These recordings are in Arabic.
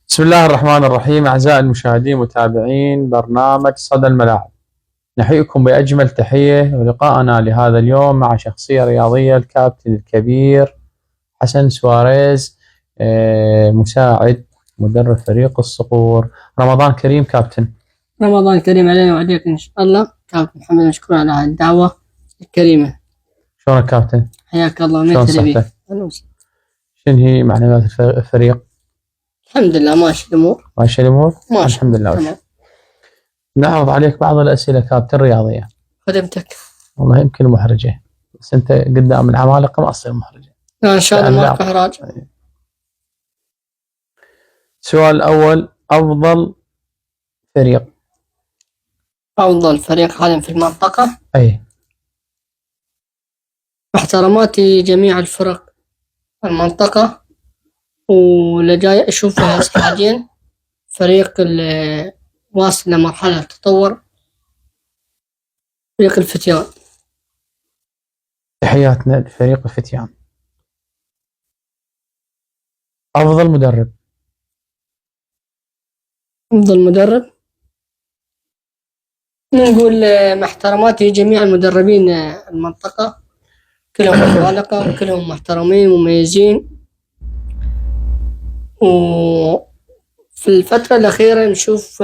بسم الله الرحمن الرحيم. أعزائي المشاهدين متابعين برنامج صدى الملاعب، نحييكم بأجمل تحية، ولقاءنا لهذا اليوم مع شخصية رياضية الكابتن الكبير حسن سواريز، مساعد مدرب فريق الصقور. رمضان كريم كابتن. رمضان كريم علينا وعليك إن شاء الله. كابتن محمد مشكور على الدعوة الكريمة. شلونك كابتن؟ حياك الله. شلون صحتك؟ شنو هي معنويات الفريق؟ الحمد لله ماشي الأمور. ماشي الأمور؟ ماشي الحمد لله. تمام. نعرض عليك بعض الأسئلة كابتن رياضية. خدمتك. والله يمكن محرجة، بس أنت قدام العمالقة ما تصير محرجة. لا إن شاء الله ماكو إحراج. السؤال الأول، أفضل فريق حاليا في المنطقة. أي. احتراماتي جميع الفرق المنطقة، واللي جاي أشوفها حاليا فريق اللي واصل لمرحلة تطور، فريق الفتيان. تحياتنا لفريق الفتيان. أفضل مدرب نقول مع احتراماتي جميع المدربين المنطقة، كلهم عمالقة وكلهم محترمين ومميزين. وفي الفترة الأخيرة نشوف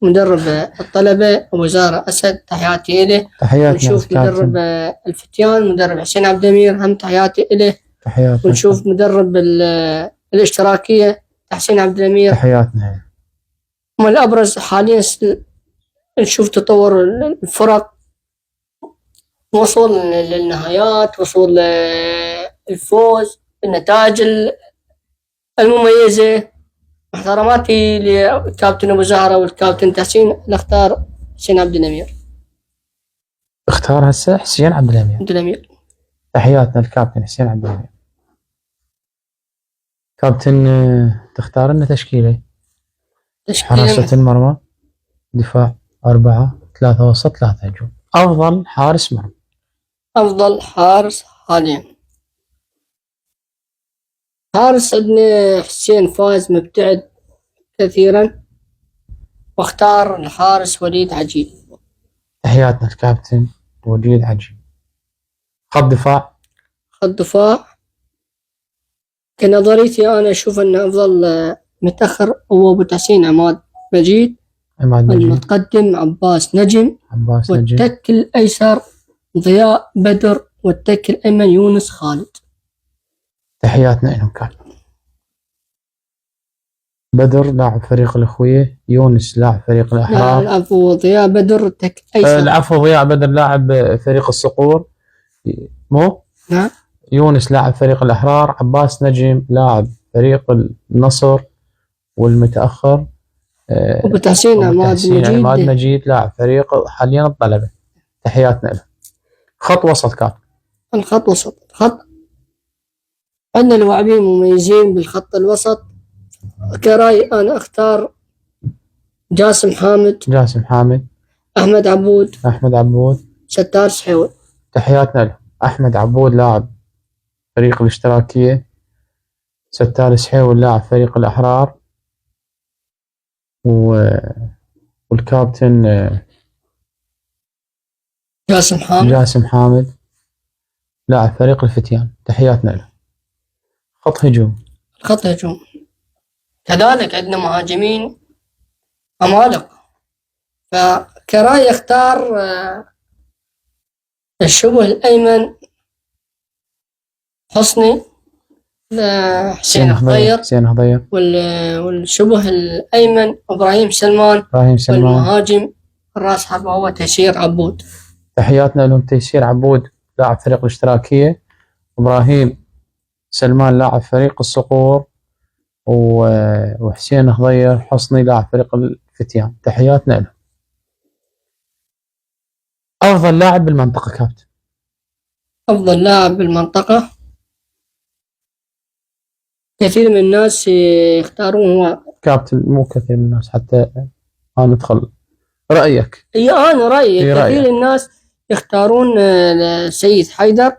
مدرب الطلبة أبو زهرة أسد، تحياتي إله. نشوف مدرب الفتيان مدرب حسين عبد الأمير، هم تحياتي إله. ونشوف مدرب الاشتراكية حسين عبد الأمير، تحياتنا. هم الأبرز حاليا. نشوف تطور الفرق، وصول للنهايات، وصول الفوز، النتائج المميزة. احتراماتي للكابتن أبو زهرة والكابتن تحسين، نختار حسين عبد الأمير. اختار هسه حسين عبد الأمير. تحياتنا للكابتن حسين عبد الأمير. كابتن، تختار لنا تشكيلة. حراسة المرمى، دفاع 4، 3 وسط، 3 هجوم. أفضل حارس مرمى. أفضل حارس حاليا حارس عندنا حسين فايز، مبتعد كثيرا، واختار الحارس وليد عجيب. تحياتنا الكابتن وليد عجيب. خط دفاع كنظريتي أنا أشوف أن أفضل متأخر هو أبو تحسين عماد مجيد. المتقدم عباس نجم. والتك الأيسر ضياء بدر، والتك الأيمن يونس خالد. تحياتنا لهم. كان بدر لاعب فريق الأخوية، يونس لاعب فريق الأحرار. العفو، ضياء بدر تك أيسر. العفو، ضياء بدر لاعب فريق الصقور. نعم. يونس لاعب فريق الأحرار. عباس نجم لاعب فريق النصر. والمتأخر أبو تحسين عماد مجيد لاعب فريق حاليا الطلبة. تحياتنا له. خط وسط كان. الخط وسط، عندنا لاعبين مميزين بالخط الوسط. كرأي أنا أختار جاسم حامد، أحمد عبود، ستار سحيول. تحياتنا له. أحمد عبود لاعب فريق الاشتراكية، ستار سحيول لاعب فريق الأحرار، والكابتن جاسم حامد لاعب فريق الفتيان. تحياتنا له. خط هجوم كذلك عندنا مهاجمين عمالقة، فكراي يختار الشبه الأيمن حسني، حسين خضير. والشبه الأيمن إبراهيم سلمان. والمهاجم الراس حربة هو تيسير عبود. تحياتنا لهم. تيسير عبود لاعب فريق الاشتراكية، إبراهيم سلمان لاعب فريق الصقور، وحسين خضير حسني لاعب فريق الفتيان. تحياتنا له. أفضل لاعب بالمنطقة كابتن. أفضل لاعب بالمنطقة كثير من الناس يختارون هو كابتن، مو كثير من الناس، حتى أنا أدخل رأيك. أنا رأيي كثير الناس يختارون سيد حيدر.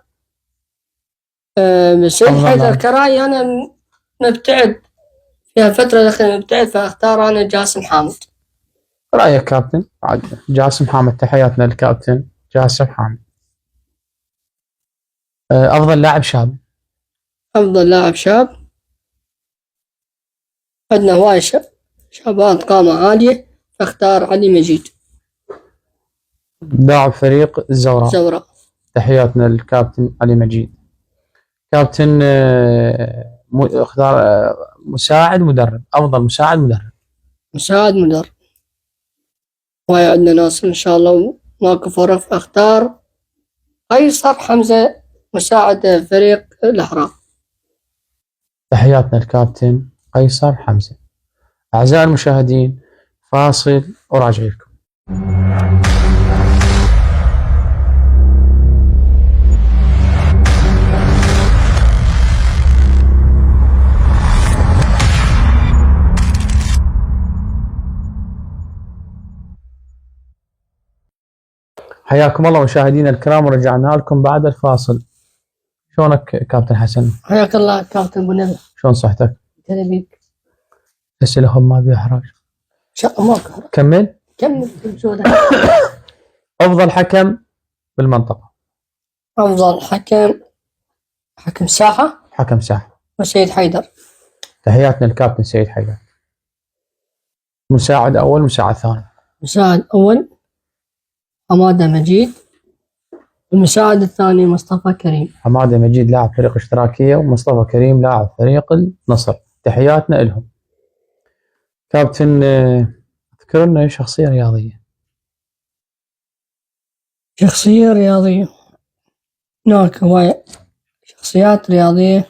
سيد حيدر كرأي أنا مبتعد فيها فترة دخلنا نبتعد، فاختار أنا جاسم حامد. رأيك كابتن؟ جاسم حامد، تحياتنا للكابتن جاسم حامد. أفضل لاعب شاب. أفضل لاعب شاب عندنا هواي شباب قامة عالية، فاختار علي مجيد. لاعب فريق الزوراء. تحياتنا للكابتن علي مجيد. كابتن اختار مساعد مدرب. أفضل مساعد مدرب. مساعد مدرب هواي عندنا ناس إن شاء الله ماكو فرق، أختار قيصر حمزة مساعد فريق الأحرار. تحياتنا للكابتن قيصر حمزة. أعزائي المشاهدين، فاصل وراجع لكم. حياكم الله مشاهدينا الكرام، ورجعنا لكم بعد الفاصل. شلونك كابتن حسن؟ حياك الله كابتن ابو نبي. شلون صحتك؟ هلا بيك. أسئلة ما بيها حراج. ماكو. كمل. أفضل حكم بالمنطقة. أفضل حكم ساحة. حكم ساحة وسيد حيدر. تحياتنا للكابتن سيد حيدر. مساعد أول، مساعد ثاني. مساعد أول حمادة مجيد، والمساعد الثاني مصطفى كريم. حمادة مجيد لاعب فريق اشتراكية، ومصطفى كريم لاعب فريق النصر. تحياتنا لهم. كابتن اذكر لنا شخصية رياضية. شخصية رياضية هناك هواية شخصيات رياضية،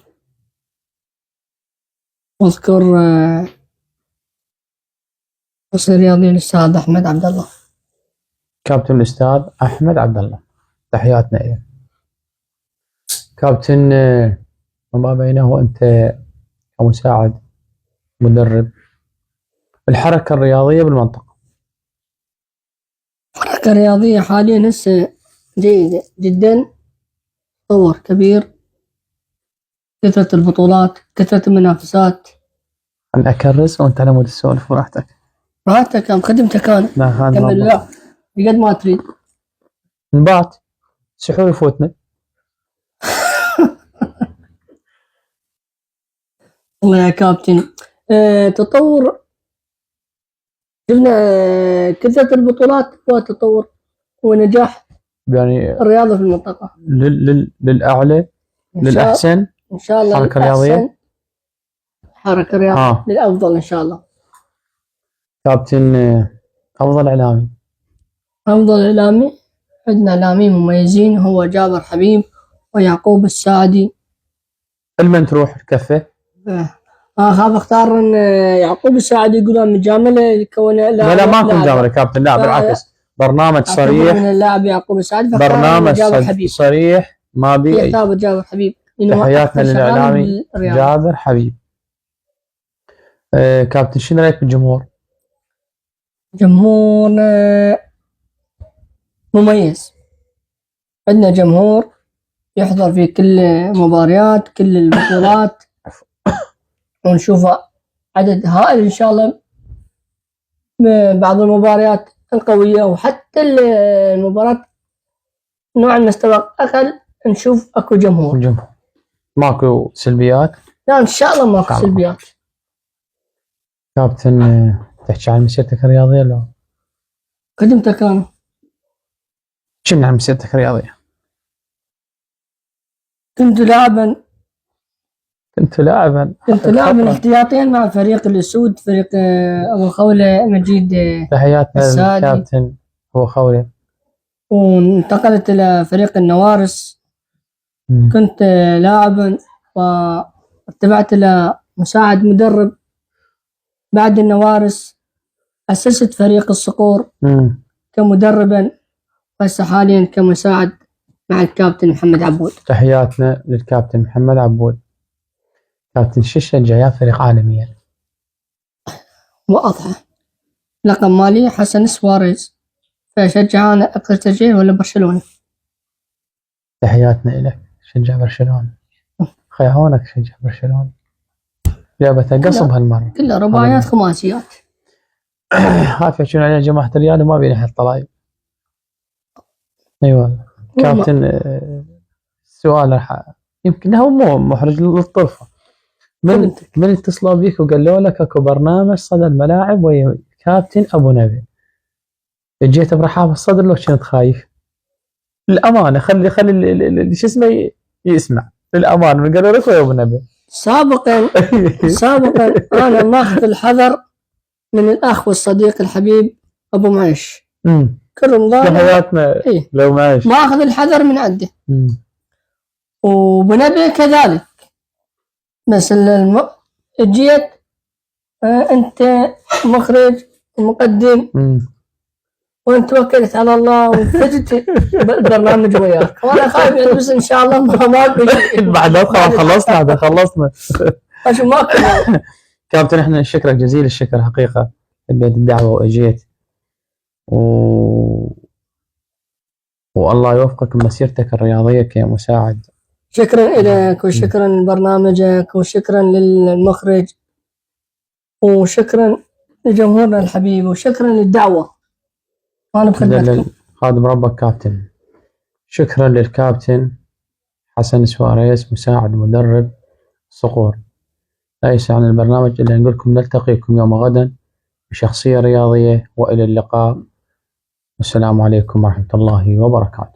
واذكر شخصية رياضية الأستاذ أحمد عبد الله. كابتن الأستاذ أحمد عبد الله، تحياتنا إليه. كابتن وما بينه أنت كمساعد مدرب، الحركة الرياضية بالمنطقة. الحركة الرياضية حاليا هسه جيدة جدا، تطور كبير، كثرة البطولات، كثرة المنافسات. أنا أكرس وأنت على مود السولف براحتك. راحتك أم خدمتك أنا. كمل. لا بقد ما تريد. نبات سحور يفوتنا. والله يا كابتن تطور، شفنا كثرة البطولات وتطور ونجاح يعني الرياضة في المنطقة للأعلى، للأحسن إن شاء الله. حركة رياضية، حركة رياضية للأفضل إن شاء الله. كابتن أفضل إعلامي. أفضل إعلامي عندنا إعلاميين مميزين، هو جابر حبيب ويعقوب السعدي. لمن تروح الكفة؟ خاف اختار ان يعقوب السعدي يقولون مجامله كونه لا ماكو مجامله كابتن، لا بالعكس، برنامج صريح من اللاعب يعقوب السعدي، برنامج صريح ما بي اي. جابر حبيب. تحياتنا للاعلامي جابر حبيب. كابتن شنو رايك بالجمهور؟ جمهورنا مميز، عندنا جمهور يحضر في كل مباريات كل البطولات، ونشوف عدد هائل إن شاء الله بعض المباريات القوية، وحتى المباراة نوع المستوى أقل نشوف أكو جمهور. ماكو سلبيات؟ لا إن شاء الله ماكو سلبيات. كابتن تحكي عن مسيرتك الرياضية لو؟ خدمتك أنا. شنو عن مسيرتك الرياضية؟ كنت لاعبا احتياطيا مع فريق الأسود، فريق أبو خولة مجيد. تحياتنا للكابتن أبو خولة. وانتقلت إلى فريق النوارس. كنت لاعبا واتبعت إلى مساعد مدرب. بعد النوارس أسست فريق الصقور كمدربا، بس حاليا كمساعد مع الكابتن محمد عبود. تحياتنا للكابتن محمد عبود. كابتن شو تشجع فريق عالميا؟ واضحة، لقب مالي حسن سواريز، فأشجع أنا أقصى ولا برشلونة. تحياتنا لك، شجع برشلونة. خيعونك شجع برشلونة. جابتها قصب هالمرة كلها رباعيات خماسيات. عارف يحكون عليها جماعة الريال وما بين أحد طلايب. أيوة كابتن، السؤال راح يمكن هو مو محرج للطرفة. من اتصلوا بيك وقالوا لك اكو برنامج صدى الملاعب ويا كابتن ابو نبي، جيت برحاب الصدر لو كنت خايف؟ للامانه خلي شو اسمه يسمع للامانه من قالوا لك ويا ابو نبي. سابقا انا ماخذ الحذر من الاخ والصديق الحبيب ابو معيش. كل رمضان حياتنا لو معيش ماخذ الحذر من عنده. وابو نبي كذلك. بس جيت انت مخرج ومقدم وانت توكلت على الله وفتت البرنامج وياك، وانا خايف يعني بس ان شاء الله ما بعد خلصنا عشان ما كابتن احنا نشكرك جزيل الشكر حقيقه لبيت الدعوه واجيت والله يوفقك بمسيرتك الرياضيه كمساعد. شكرا لك وشكرا لبرنامجك وشكرا للمخرج وشكرا لجمهورنا الحبيب وشكرا للدعوة. أنا بخدمتكم. خادم ربك كابتن. شكرا للكابتن حسن سواريز مساعد مدرب صقور. لا يسعنا البرنامج إلا نقول لكم نلتقيكم يوم غدا بشخصية رياضية، وإلى اللقاء والسلام عليكم ورحمة الله وبركاته.